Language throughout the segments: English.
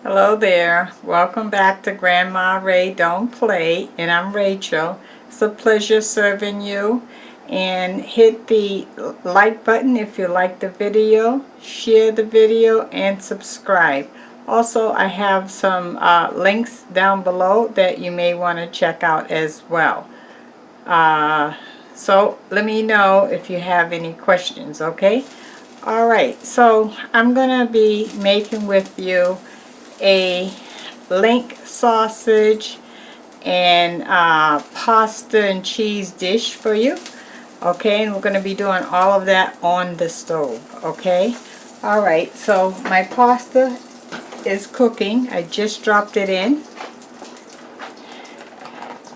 Hello there. Welcome back to Grandma Ray Don't Play, and I'm Rachel. It's a pleasure serving you. And hit the like button if you like the video, share the video, and subscribe. Also, I have some links down below that you may want to check out as well. So let me know if you have any questions, okay? Alright, so I'm going to be making with you a link sausage and pasta and cheese dish for you. Okay, and we're going to be doing all of that on the stove. Okay, alright, so my pasta is cooking. I just dropped it in.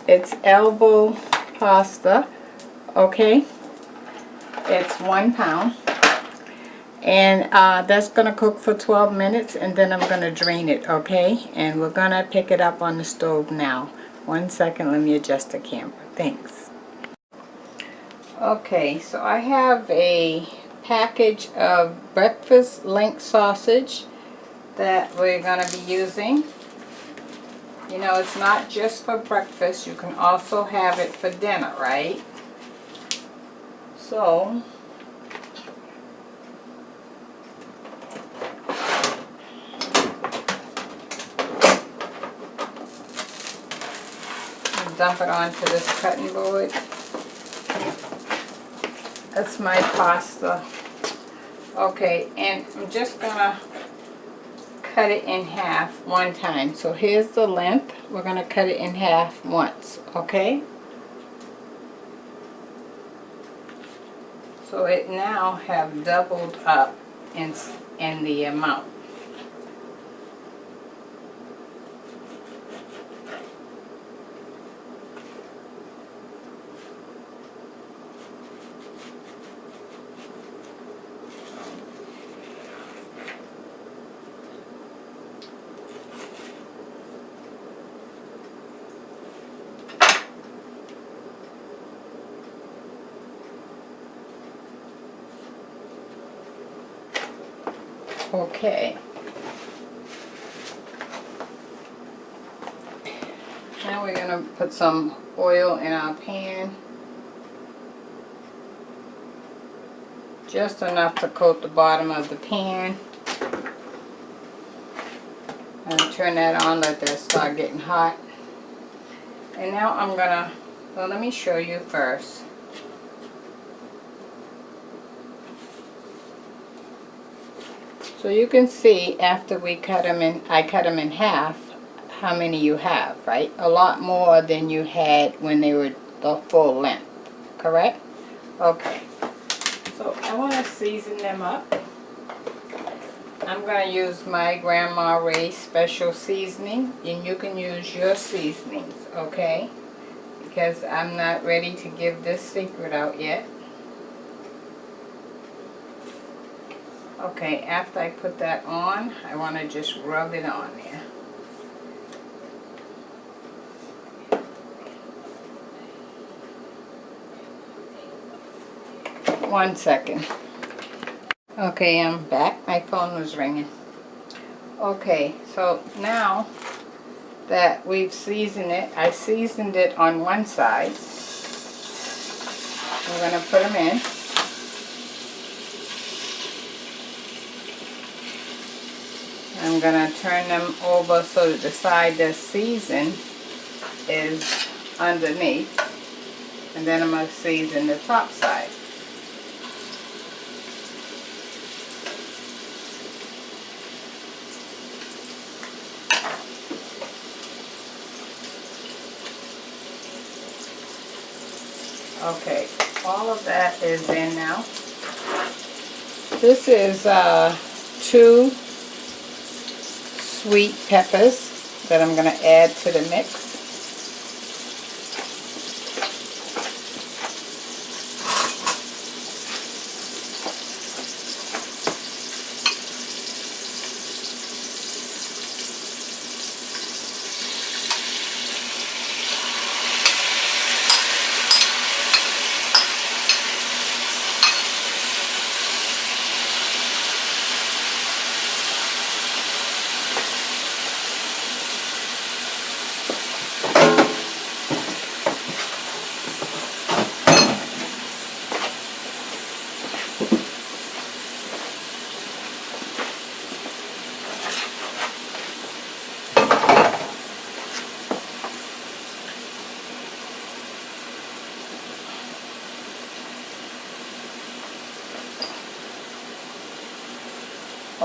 It's elbow pasta. Okay, it's 1 pound. And that's going to cook for 12 minutes, and then I'm going to drain it, okay? And we're going to pick it up on the stove now. 1 second, let me adjust the camera. Thanks. Okay, so I have a package of breakfast link sausage that we're going to be using. You know, it's not just for breakfast. You can also have it for dinner, right? So dump it onto this cutting board. That's my pasta. Okay, and I'm just gonna cut it in half one time. So here's the length. We're gonna cut it in half once, okay? So it now have doubled up in the amount. Okay. Now we're going to put some oil in our pan. Just enough to coat the bottom of the pan. And turn that on, let that start getting hot. And now I'm going to, well, let me show you first. So you can see after we cut them in, I cut them in half, how many you have, right? A lot more than you had when they were the full length, correct? Okay. So I want to season them up. I'm going to use my Grandma Ray special seasoning, and you can use your seasonings, okay? Because I'm not ready to give this secret out yet. Okay, after I put that on, I want to just rub it on there. One second. Okay, I'm back. My phone was ringing. Okay, so now that we've seasoned it, I seasoned it on one side. We're going to put them in. I'm going to turn them over so that the side that's seasoned is underneath. And then I'm going to season the top side. Okay, all of that is in now. This is 2 sweet peppers that I'm going to add to the mix.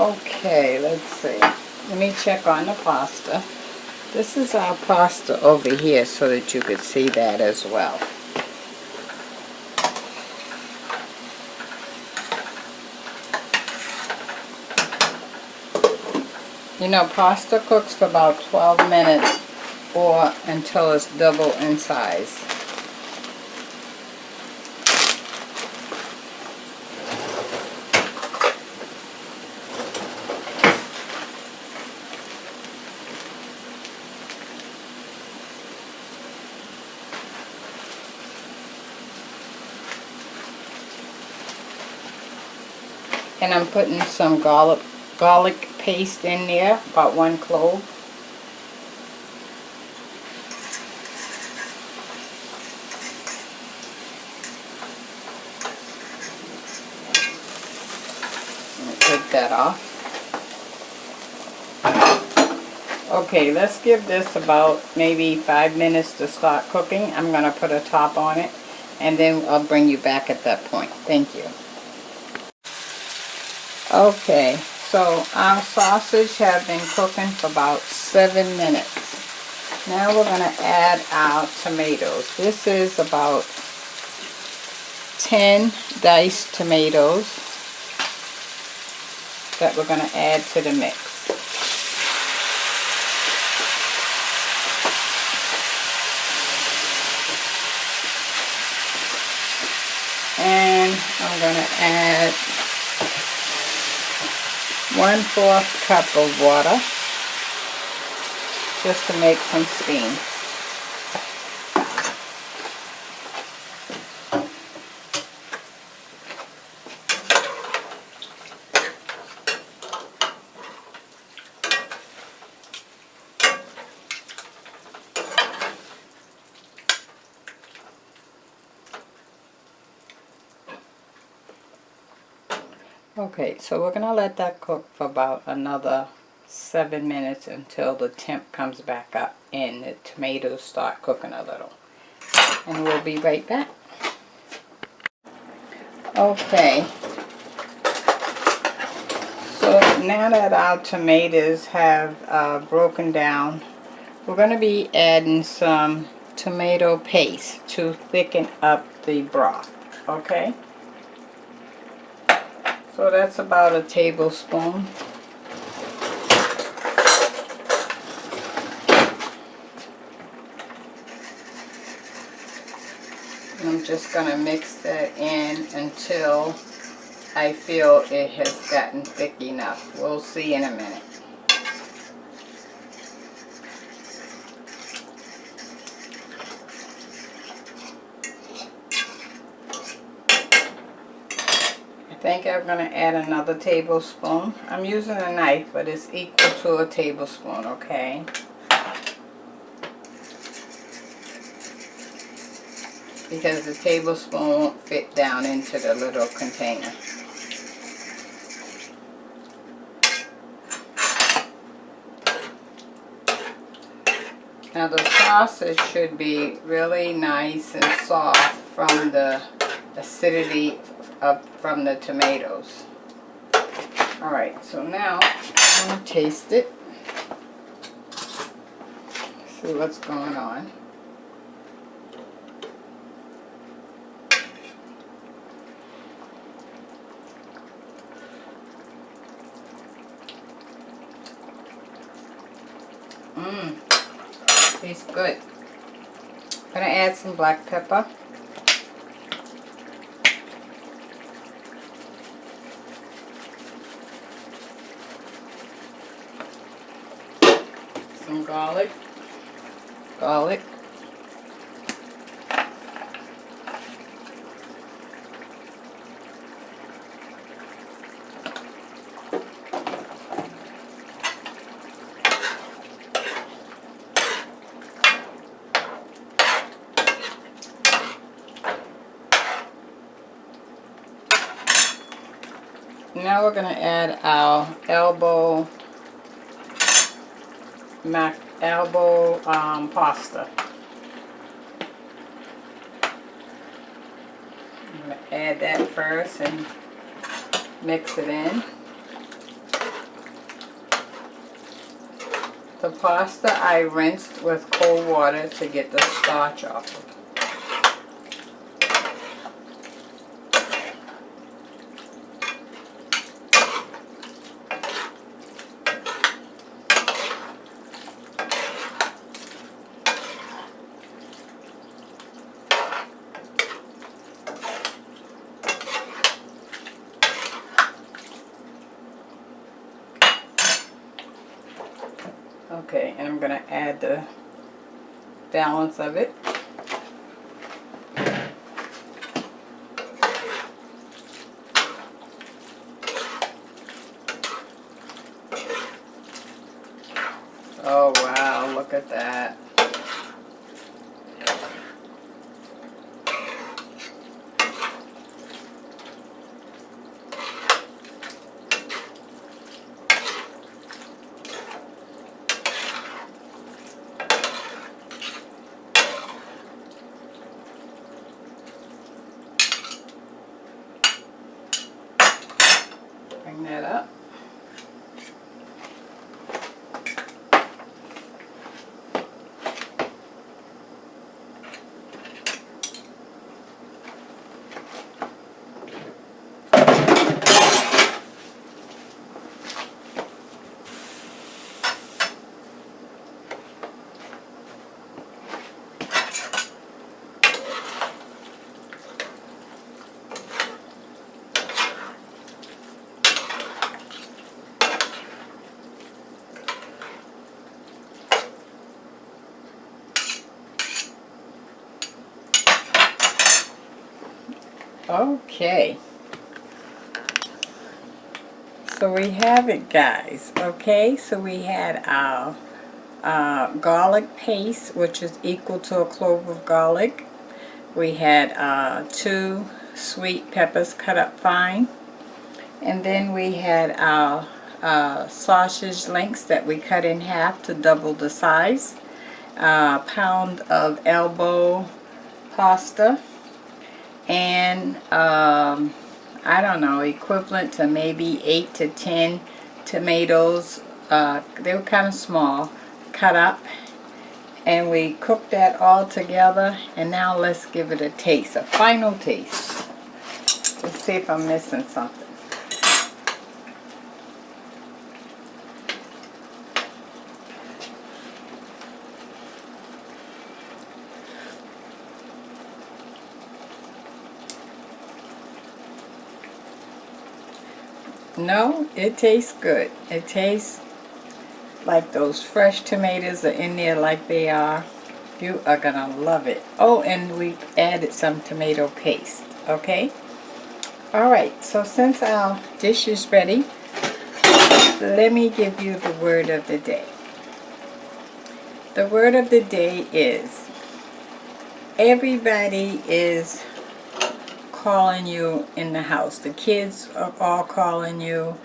Okay, let's see. Let me check on the pasta. This is our pasta over here so that you could see that as well. You know, pasta cooks for about 12 minutes or until it's double in size. And I'm putting some garlic paste in there, about 1 clove. Take that off. Okay, let's give this about maybe 5 minutes to start cooking. I'm going to put a top on it, and then I'll bring you back at that point. Thank you. Okay, so our sausage have been cooking for about 7 minutes. Now we're going to add our tomatoes. This is about 10 diced tomatoes that we're going to add to the mix. And I'm going to add 1/4 cup of water just to make some steam. Okay, so we're going to let that cook for about another 7 minutes until the temp comes back up and the tomatoes start cooking a little. And we'll be right back. Okay, so now that our tomatoes have broken down, we're going to be adding some tomato paste to thicken up the broth. Okay? So that's about a tablespoon. And I'm just going to mix that in until I feel it has gotten thick enough. We'll see in a minute. I think I'm going to add another tablespoon. I'm using a knife, but it's equal to a tablespoon, okay? Because the tablespoon won't fit down into the little container. Now the sausage should be really nice and soft from the acidity from the tomatoes. Alright, so now I'm going to taste it. See what's going on. Tastes good. I'm going to add some black pepper. Some garlic. Now we're going to add our elbow pasta. I'm going to add that first and mix it in. The pasta I rinsed with cold water to get the starch off of it. Okay, and I'm going to add the balance of it. Oh wow, look at that. Bring that up. Okay, so we have it, guys. Okay, so we had our garlic paste, which is equal to a clove of garlic. We had 2 sweet peppers cut up fine, and then we had our sausage links that we cut in half to double the size, a pound of elbow pasta, and I don't know, equivalent to maybe 8 to 10 tomatoes. They were kind of small, cut up, and we cooked that all together. And now let's give it a taste, a final taste. Let's see if I'm missing something. No, it tastes good. It tastes like those fresh tomatoes are in there like they are. You are gonna love it. Oh, and we added some tomato paste. Okay? Alright, so since our dish is ready, let me give you the word of the day. The word of the day is, everybody is calling you in the house. The kids are all calling you.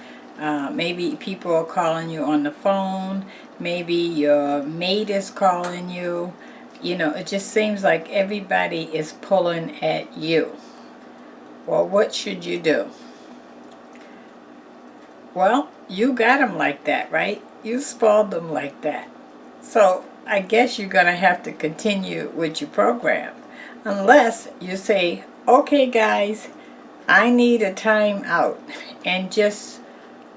Maybe people are calling you on the phone. Maybe your maid is calling you. You know, it just seems like everybody is pulling at you. Well, what should you do? Well, you got them like that, right? You spoiled them like that. So I guess you're going to have to continue with your program. Unless you say, okay guys, I need a time out, and just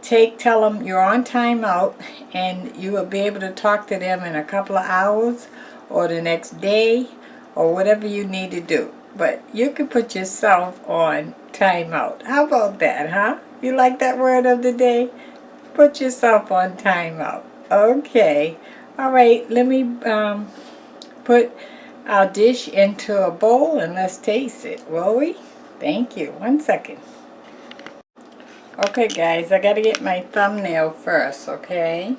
tell them you're on time out, and you will be able to talk to them in a couple of hours or the next day or whatever you need to do. But you can put yourself on time out. How about that, huh? You like that word of the day? Put yourself on time out. Okay. All right, let me put our dish into a bowl and let's taste it, will we? Thank you. 1 second. Okay guys, I gotta get my thumbnail first, okay?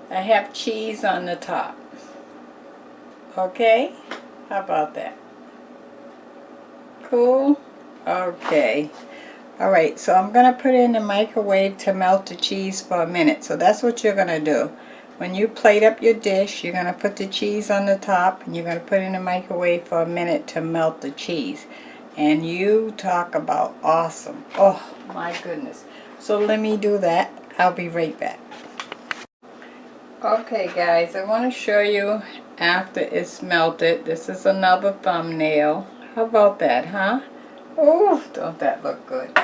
I have cheese on the top. Okay? How about that? Cool? Okay. Alright, so I'm gonna put it in the microwave to melt the cheese for a minute. So that's what you're gonna do. When you plate up your dish, you're going to put the cheese on the top, and you're going to put it in the microwave for a minute to melt the cheese. And you talk about awesome. Oh my goodness. So let me do that. I'll be right back. Okay guys, I want to show you after it's melted. This is another thumbnail. How about that, huh? Oh, don't that look good?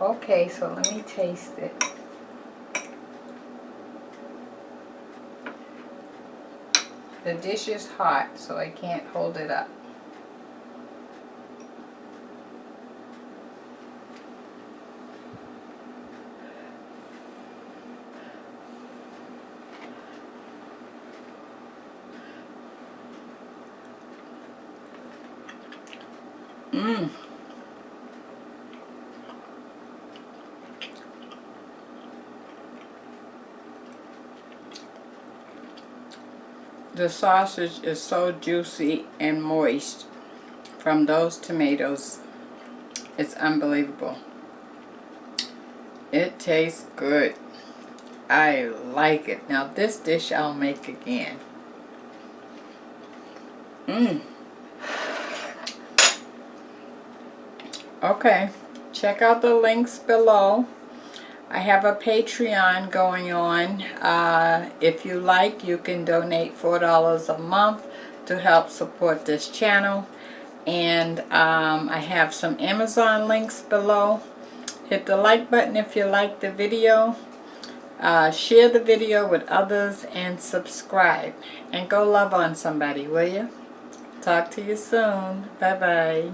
Okay, so let me taste it. The dish is hot, so I can't hold it up. Mmm. The sausage is so juicy and moist from those tomatoes. It's unbelievable. It tastes good. I like it. Now this dish I'll make again. Mmm. Okay, check out the links below. I have a Patreon going on. If you like, you can donate $4 a month to help support this channel. And I have some Amazon links below. Hit the like button if you like the video. Share the video with others and subscribe. And go love on somebody, will you? Talk to you soon. Bye-bye.